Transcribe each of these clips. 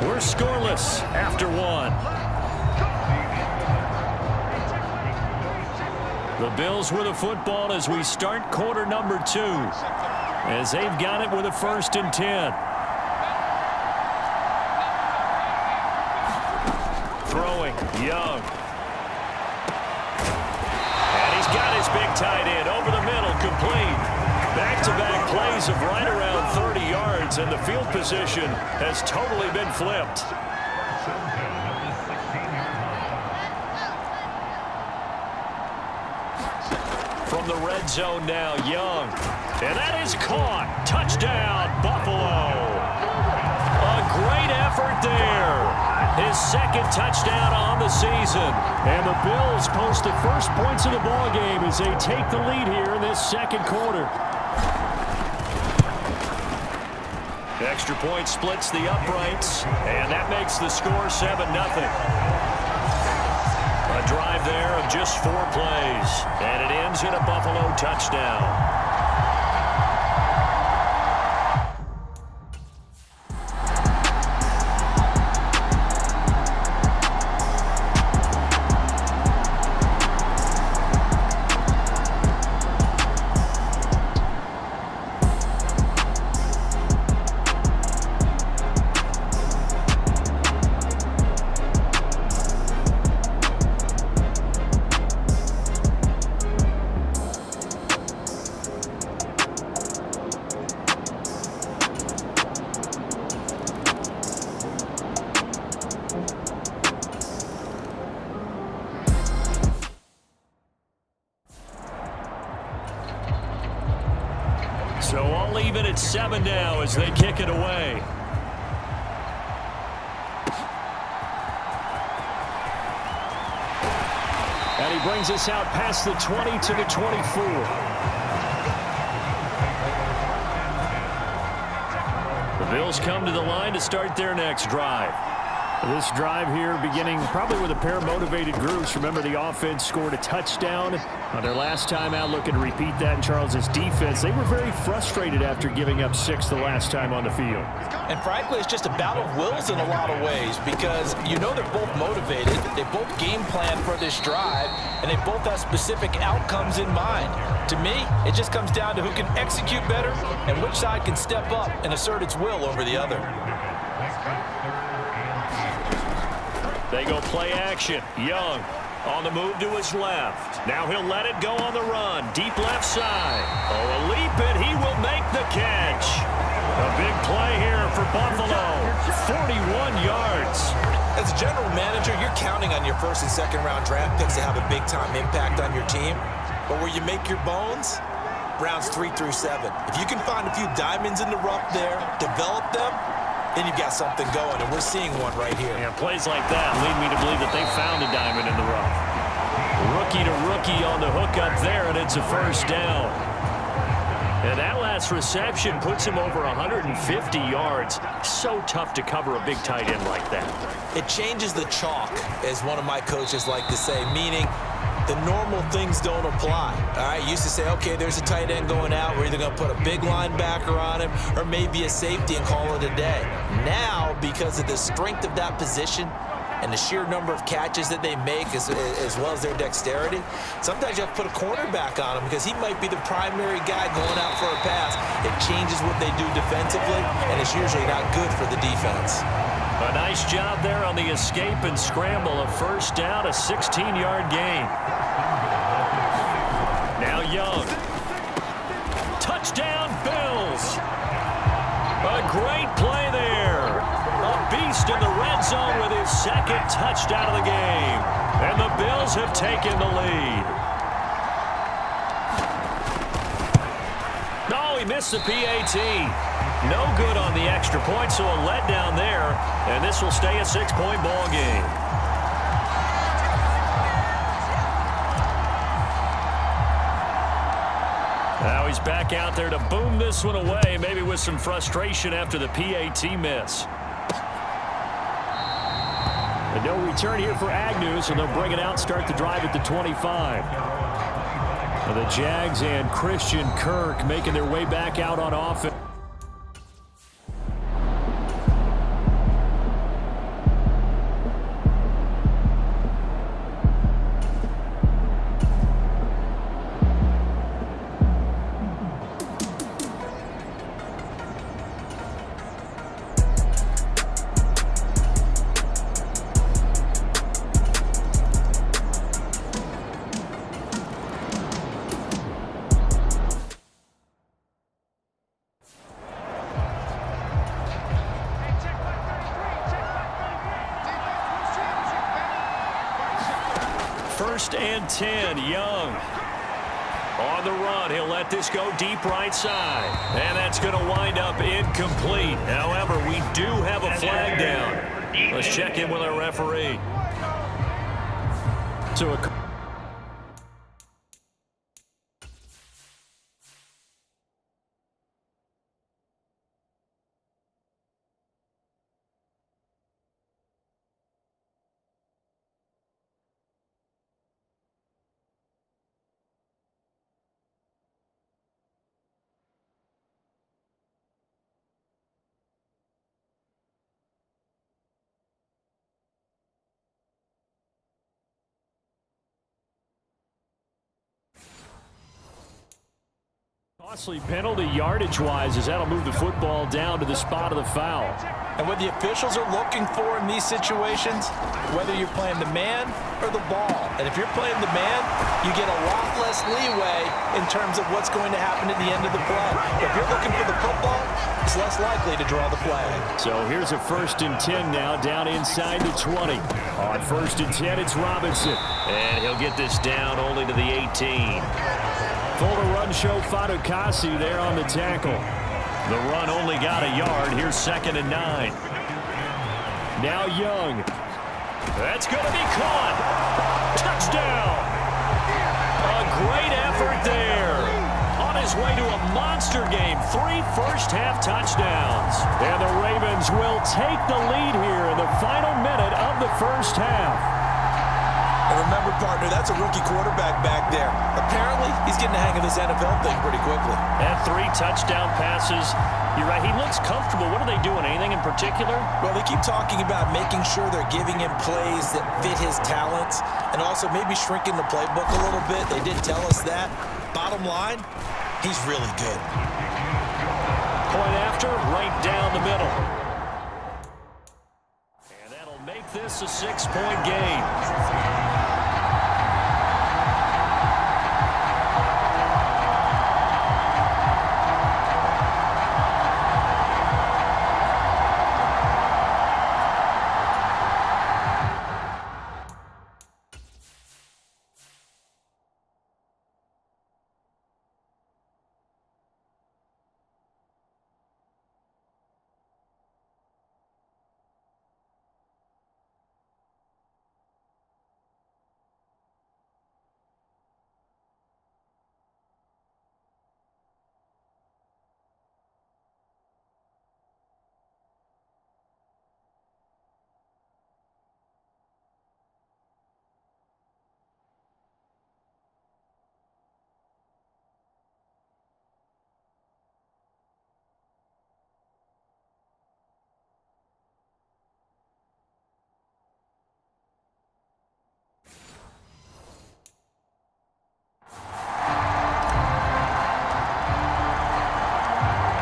We're scoreless after one. The Bills with the football as we start quarter number 2. As they've got it with a 1st and 10. Throwing, Young. And he's got his big tight end over the middle, complete. Back-to-back plays of right around 30 yards, and the field position has totally been flipped. From the red zone now, Young. And that is caught. Touchdown, Buffalo. A great effort there. His 2nd touchdown on the season. And the Bills post the first points of the ballgame as they take the lead here in this 2nd quarter. The extra point splits the uprights, and that makes the score 7-0. A drive there of just 4 plays, and it ends in a Buffalo touchdown. So all even at 7 now as they kick it away. And he brings us out past the 20 to the 24. The Bills come to the line to start their next drive. This drive here beginning probably with a pair of motivated groups. Remember, the offense scored a touchdown on their last time out, looking to repeat that in Charles's defense. They were very frustrated after giving up 6 the last time on the field. And frankly, it's just a battle of wills in a lot of ways because you know they're both motivated. They both game plan for this drive, and they both have specific outcomes in mind. To me, it just comes down to who can execute better and which side can step up and assert its will over the other. They go play action. Young on the move to his left. Now he'll let it go on the run. Deep left side. Oh, a leap, and he will make the catch. A big play here for Buffalo. 41 yards. As a general manager, you're counting on your 1st and 2nd round draft picks to have a big-time impact on your team. But where you make your bones, rounds 3 through 7. If you can find a few diamonds in the rough there, develop them, then you've got something going, and we're seeing one right here. Yeah, plays like that lead me to believe that they found a diamond in the rough. Rookie to rookie on the hook up there, and it's a 1st down. And that last reception puts him over 150 yards. So tough to cover a big tight end like that. It changes the chalk, as one of my coaches like to say, meaning the normal things don't apply. All right, used to say, okay, there's a tight end going out. We're either going to put a big linebacker on him or maybe a safety and call it a day. Now, because of the strength of that position and the sheer number of catches that they make as well as their dexterity, sometimes you have to put a cornerback on him because he might be the primary guy going out for a pass. It changes what they do defensively, and it's usually not good for the defense. A nice job there on the escape and scramble. A 1st down, a 16-yard gain. Now Young. Touchdown, Bills. A great play there. A beast in the red zone with his 2nd touchdown of the game. And the Bills have taken the lead. No, he missed the PAT. No good on the extra point, so a letdown there. And this will stay a 6-point ball game. Now he's back out there to boom this one away, maybe with some frustration after the PAT miss. And no return here for Agnew, so they'll bring it out, start the drive at the 25. The Jags and Christian Kirk making their way back out on offense. 1st and 10. Young on the run. He'll let this go deep right side. And that's going to wind up incomplete. However, we do have a flag down. Let's check in with our referee. So costly penalty yardage-wise, as that'll move the football down to the spot of the foul. And what the officials are looking for in these situations, whether you're playing the man or the ball, and if you're playing the man, you get a lot less leeway in terms of what's going to happen at the end of the play. If you're looking for the football, it's less likely to draw the flag. So here's a 1st and 10 now, down inside the 20. On 1st and 10, it's Robinson. And he'll get this down only to the 18. Full to run show Fadukasi there on the tackle. The run only got a yard. Here's 2nd and 9. Now Young. That's going to be caught. Touchdown. A great effort there. On his way to a monster game. 3 first-half touchdowns. And the Ravens will take the lead here in the final minute of the first half. And remember, partner, that's a rookie quarterback back there. Apparently, he's getting the hang of this NFL thing pretty quickly. And 3 touchdown passes. You're right, he looks comfortable. What are they doing? Anything in particular? Well, they keep talking about making sure they're giving him plays that fit his talents and also maybe shrinking the playbook a little bit. They did tell us that. Bottom line, he's really good. Point after, right down the middle. And that'll make this a 6-point game.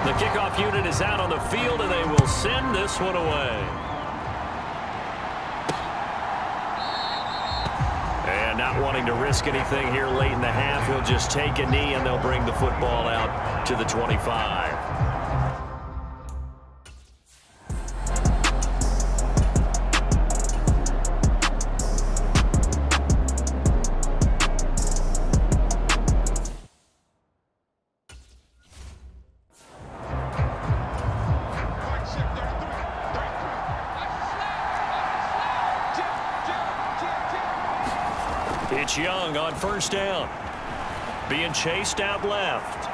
The kickoff unit is out on the field, and they will send this one away. And not wanting to risk anything here late in the half, he'll just take a knee, and they'll bring the football out to the 25. It's Young on 1st down. Being chased out left.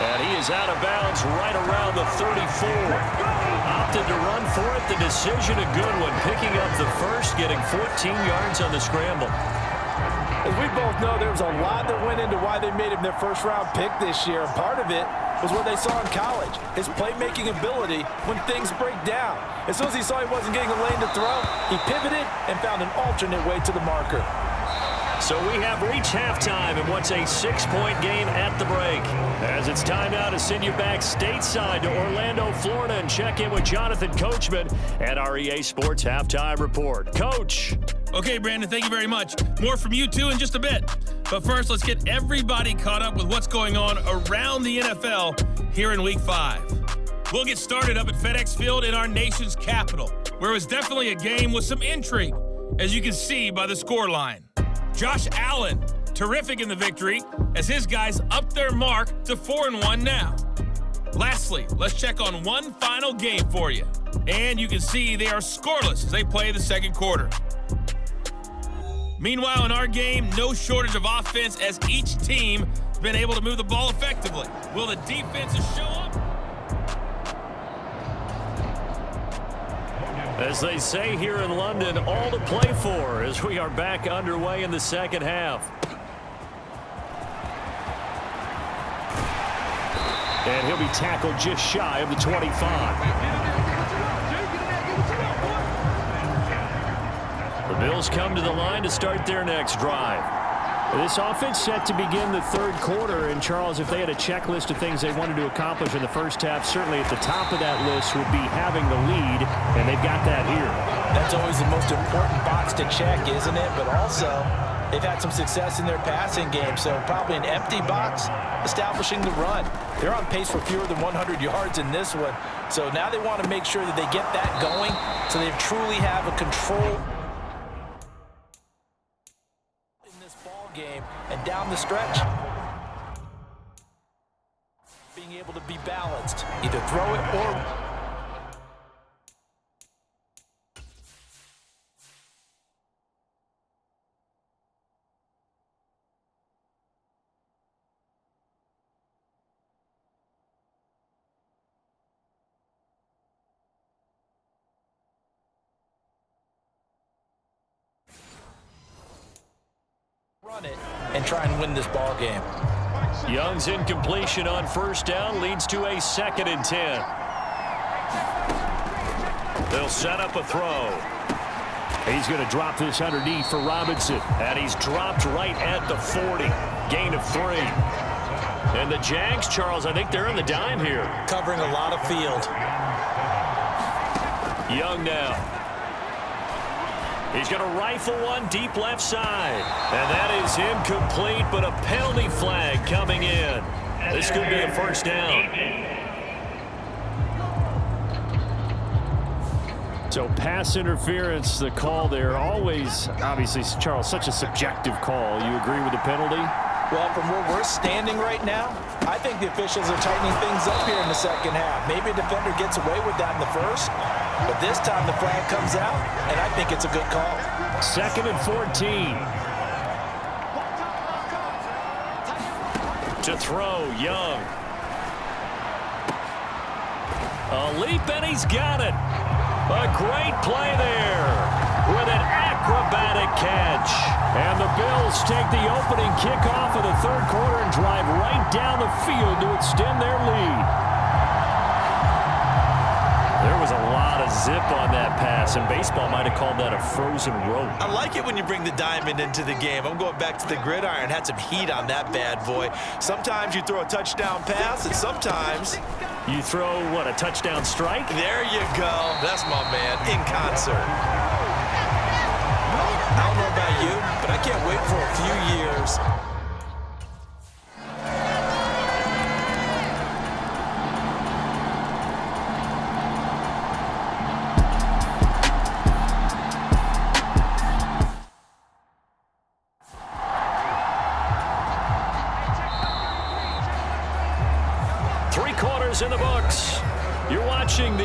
And he is out of bounds right around the 34. Opted to run for it. The decision a good one. Picking up the first, getting 14 yards on the scramble. As we both know, there was a lot that went into why they made him their first-round pick this year. And part of it was what they saw in college, his playmaking ability when things break down. As soon as he saw he wasn't getting a lane to throw, he pivoted and found an alternate way to the marker. So we have reached halftime in what's a 6-point game at the break. As it's time now to send you back stateside to Orlando, Florida, and check in with Jonathan Coachman at our EA Sports Halftime Report. Coach. Okay, Brandon, thank you very much. More from you, too, in just a bit. But first, let's get everybody caught up with what's going on around the NFL here in Week 5. We'll get started up at FedEx Field in our nation's capital, where it was definitely a game with some intrigue. as you can see by the scoreline. Josh Allen, terrific in the victory, as his guys up their mark to 4-1 now. Lastly, let's check on one final game for you. And you can see they are scoreless as they play the second quarter. Meanwhile, in our game, no shortage of offense as each team has been able to move the ball effectively. Will the defenses show up? As they say here in London, all to play for as we are back underway in the second half. And he'll be tackled just shy of the 25. The Bills come to the line to start their next drive. This offense set to begin the third quarter. And, Charles, if they had a checklist of things they wanted to accomplish in the first half, certainly at the top of that list would be having the lead, and they've got that here. That's always the most important box to check, isn't it? But also, they've had some success in their passing game, so probably an empty box establishing the run. They're on pace for fewer than 100 yards in this one, so now they want to make sure that they get that going so they truly have a control game and down the stretch, being able to be balanced, either throw it or run it and try and win this ball game. Young's incompletion on first down leads to a 2nd and 10. They'll set up a throw. He's going to drop this underneath for Robinson, and he's dropped right at the 40. Gain of 3. And the Jags, Charles, I think they're in the dime here. Covering a lot of field. Young now. He's going to rifle one deep left side. And that is incomplete, but a penalty flag coming in. This could be a first down. So pass interference, the call there. Always, obviously, Charles, such a subjective call. You agree with the penalty? Well, from where we're standing right now, I think the officials are tightening things up here in the second half. Maybe a defender gets away with that in the first, but this time the flag comes out, and I think it's a good call. 2nd and 14. To throw, Young. A leap, and he's got it. A great play there with an acrobatic catch. And the Bills take the opening kickoff of the third quarter and drive right down the field to extend their lead. There was a lot of zip on that pass, and baseball might have called that a frozen rope. I like it when you bring the diamond into the game. I'm going back to the gridiron. Had some heat on that bad boy. Sometimes you throw a touchdown pass, and sometimes you throw, what, a touchdown strike? There you go. That's my man, in concert. I don't know about you, but I can't wait for a few years. Three quarters in the books. You're watching the